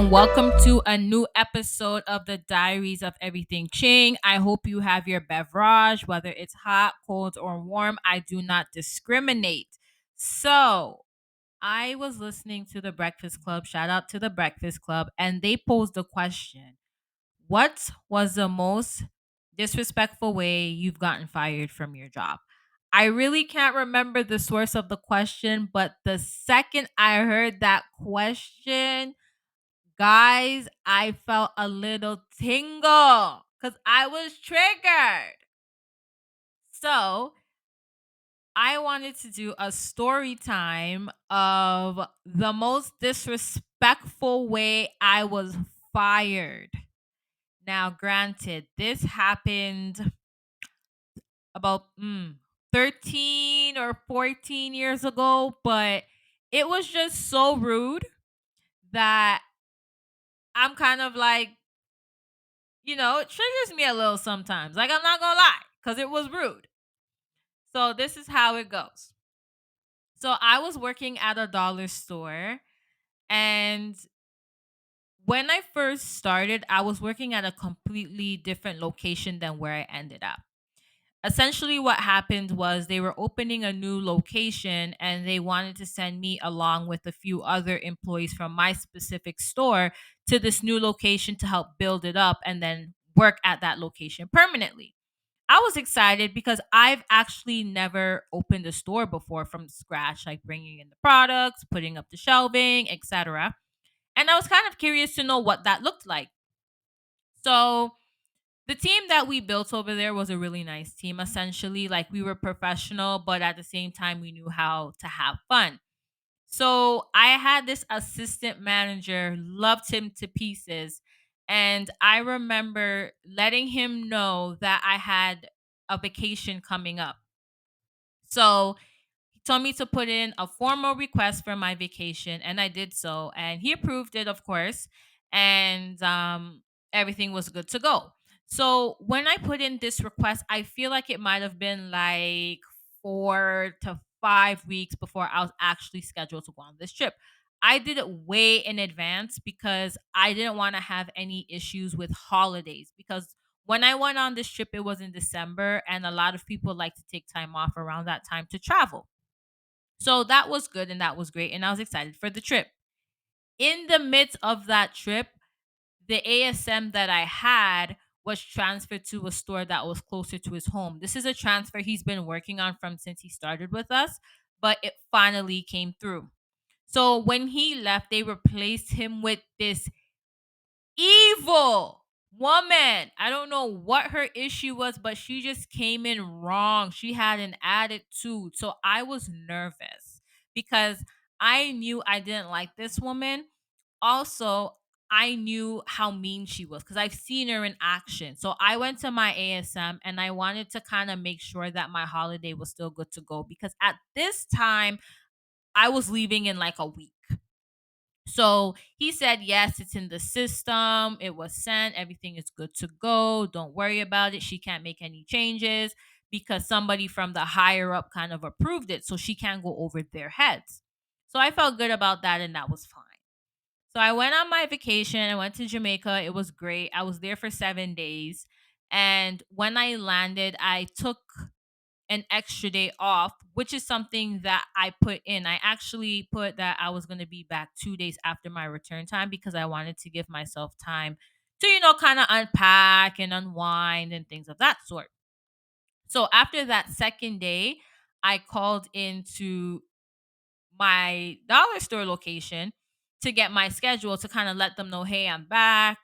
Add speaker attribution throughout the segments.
Speaker 1: and welcome to a new episode of the Diaries of Everything Ching. I hope you have your beverage, whether it's hot, cold, or warm. I do not discriminate. So, I was listening to the Breakfast Club. Shout out to the Breakfast Club, and they posed a question. What was the most disrespectful way you've gotten fired from your job? I really can't remember the source of the question, but the second I heard that question, guys, I felt a little tingle because I was triggered. So I wanted to do a story time of the most disrespectful way I was fired. Now, granted, this happened about 13 or 14 years ago, but it was just so rude that I'm kind of like, it triggers me a little sometimes. Like, I'm not gonna lie, because it was rude. So, this is how it goes. So, I was working at a dollar store, and when I first started, I was working at a completely different location than where I ended up. Essentially, what happened was they were opening a new location and they wanted to send me along with a few other employees from my specific store to this new location to help build it up and then work at that location permanently. I was excited because I've actually never opened a store before from scratch, like bringing in the products, putting up the shelving, etc. And I was kind of curious to know what that looked like. So, the team that we built over there was a really nice team, essentially. Like, we were professional, but at the same time, we knew how to have fun. So I had this assistant manager, loved him to pieces. And I remember letting him know that I had a vacation coming up. So he told me to put in a formal request for my vacation, and I did so. And he approved it, of course. And everything was good to go. So when I put in this request, I feel like it might have been like 4 to 5 weeks before I was actually scheduled to go on this trip. I did it way in advance because I didn't want to have any issues with holidays. Because when I went on this trip, it was in December, and a lot of people like to take time off around that time to travel. So that was good and that was great. And I was excited for the trip. In the midst of that trip, the ASM that I had was transferred to a store that was closer to his home. This is a transfer he's been working on from since he started with us, but it finally came through. So when he left, they replaced him with this evil woman. I don't know what her issue was, but she just came in wrong. She had an attitude. So I was nervous because I knew I didn't like this woman. Also, I knew how mean she was because I've seen her in action. So I went to my ASM and I wanted to kind of make sure that my holiday was still good to go because at this time I was leaving in like a week. So he said, yes, it's in the system. It was sent. Everything is good to go. Don't worry about it. She can't make any changes because somebody from the higher up kind of approved it. So she can't go over their heads. So I felt good about that and that was fine. So I went on my vacation. I went to Jamaica. It was great. I was there for 7 days. And when I landed, I took an extra day off, which is something that I put in. I actually put that I was going to be back 2 days after my return time because I wanted to give myself time to, kind of unpack and unwind and things of that sort. So after that second day, I called into my dollar store location to get my schedule to kind of let them know, hey, I'm back,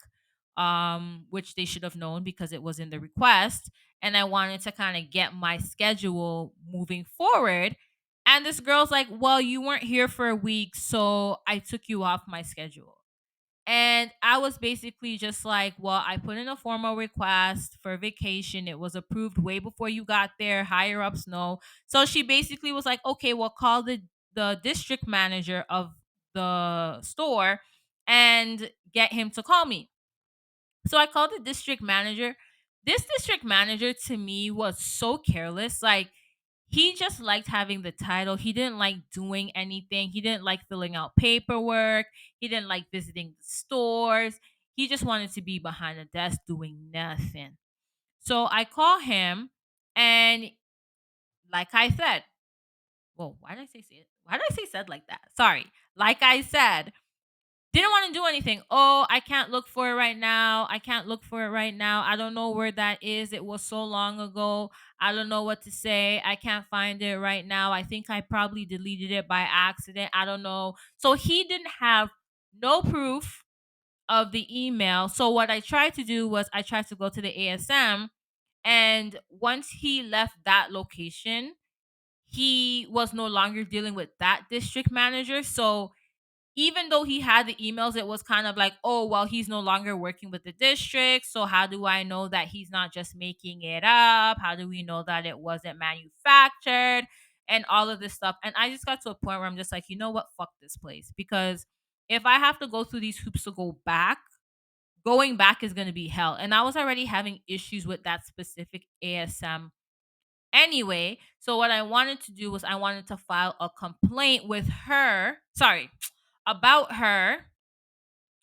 Speaker 1: which they should have known because it was in the request. And I wanted to kind of get my schedule moving forward. And this girl's like, well, you weren't here for a week, so I took you off my schedule. And I was basically just like, well, I put in a formal request for vacation. It was approved way before you got there. Higher ups know. So she basically was like, okay, well, call the district manager of the store and get him to call me. So I called the district manager. This district manager to me was so careless. Like, He just liked having the title. He didn't like doing anything. He didn't like filling out paperwork. He didn't like visiting the stores. He just wanted to be behind a desk doing nothing. So I call him, and like I said, well, why did I say said like that? Sorry. Like I said, didn't want to do anything. Oh, I can't look for it right now. I can't look for it right now. I don't know where that is. It was so long ago. I don't know what to say. I can't find it right now. I think I probably deleted it by accident. I don't know. So he didn't have no proof of the email. So what I tried to do was I tried to go to the ASM, and once he left that location, he was no longer dealing with that district manager. So even though he had the emails, it was kind of like, oh, well, he's no longer working with the district. So how do I know that he's not just making it up? How do we know that it wasn't manufactured? And all of this stuff. And I just got to a point where I'm just like, you know what? Fuck this place. Because if I have to go through these hoops to go back, going back is going to be hell. And I was already having issues with that specific ASM anyway. So what I wanted to do was I wanted to file a complaint with her, sorry, about her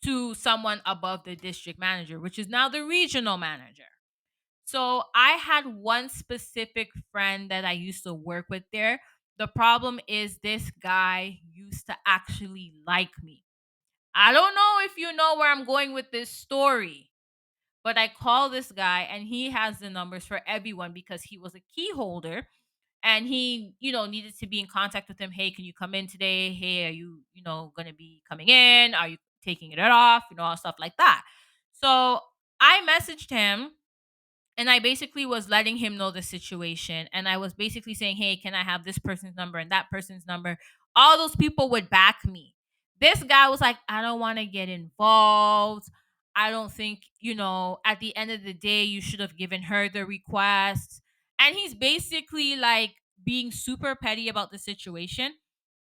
Speaker 1: to someone above the district manager, which is now the regional manager. So I had one specific friend that I used to work with there. The problem is this guy used to actually like me. I don't know if you know where I'm going with this story, but I call this guy and he has the numbers for everyone because he was a key holder, and he, needed to be in contact with him. Hey, can you come in today? Hey, are you, going to be coming in? Are you taking it off? All stuff like that. So I messaged him, and I basically was letting him know the situation. And I was basically saying, hey, can I have this person's number and that person's number? All those people would back me. This guy was like, I don't want to get involved. I don't think, at the end of the day, you should have given her the request. And he's basically like being super petty about the situation.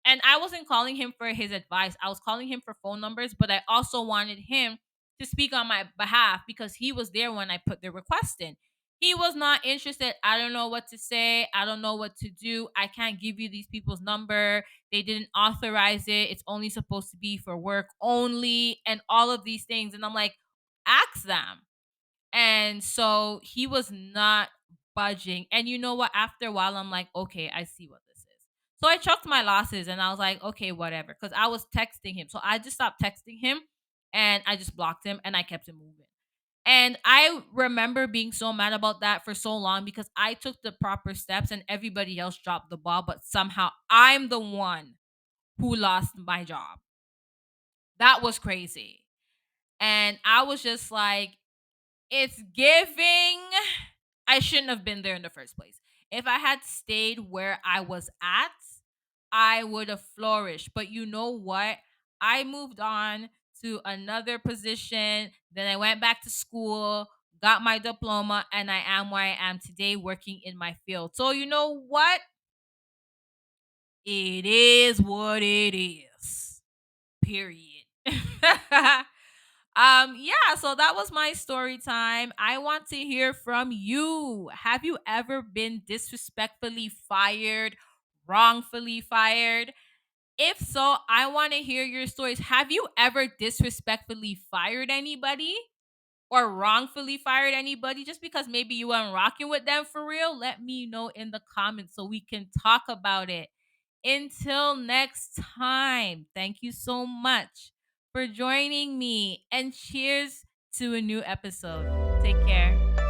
Speaker 1: And I wasn't calling him for his advice. I was calling him for phone numbers, but I also wanted him to speak on my behalf because he was there when I put the request in. He was not interested. I don't know what to say. I don't know what to do. I can't give you these people's number. They didn't authorize it. It's only supposed to be for work only, and all of these things. And I'm like, ask them. And so he was not budging. And you know what? After a while, I'm like, okay, I see what this is. So I chucked my losses and I was like, okay, whatever. Because I was texting him. So I just stopped texting him and I just blocked him and I kept it moving. And I remember being so mad about that for so long because I took the proper steps and everybody else dropped the ball, but somehow I'm the one who lost my job. That was crazy. And I was just like, it's giving. I shouldn't have been there in the first place. If I had stayed where I was at, I would have flourished. But you know what? I moved on to another position. Then I went back to school, got my diploma, and I am where I am today working in my field. So, you know what? It is what it is. Period. Yeah, so that was my story time. I want to hear from you. Have you ever been disrespectfully fired, wrongfully fired? If so, I want to hear your stories. Have you ever disrespectfully fired anybody or wrongfully fired anybody just because maybe you weren't rocking with them for real? Let me know in the comments so we can talk about it. Until next time, thank you so much for joining me, and cheers to a new episode. Take care.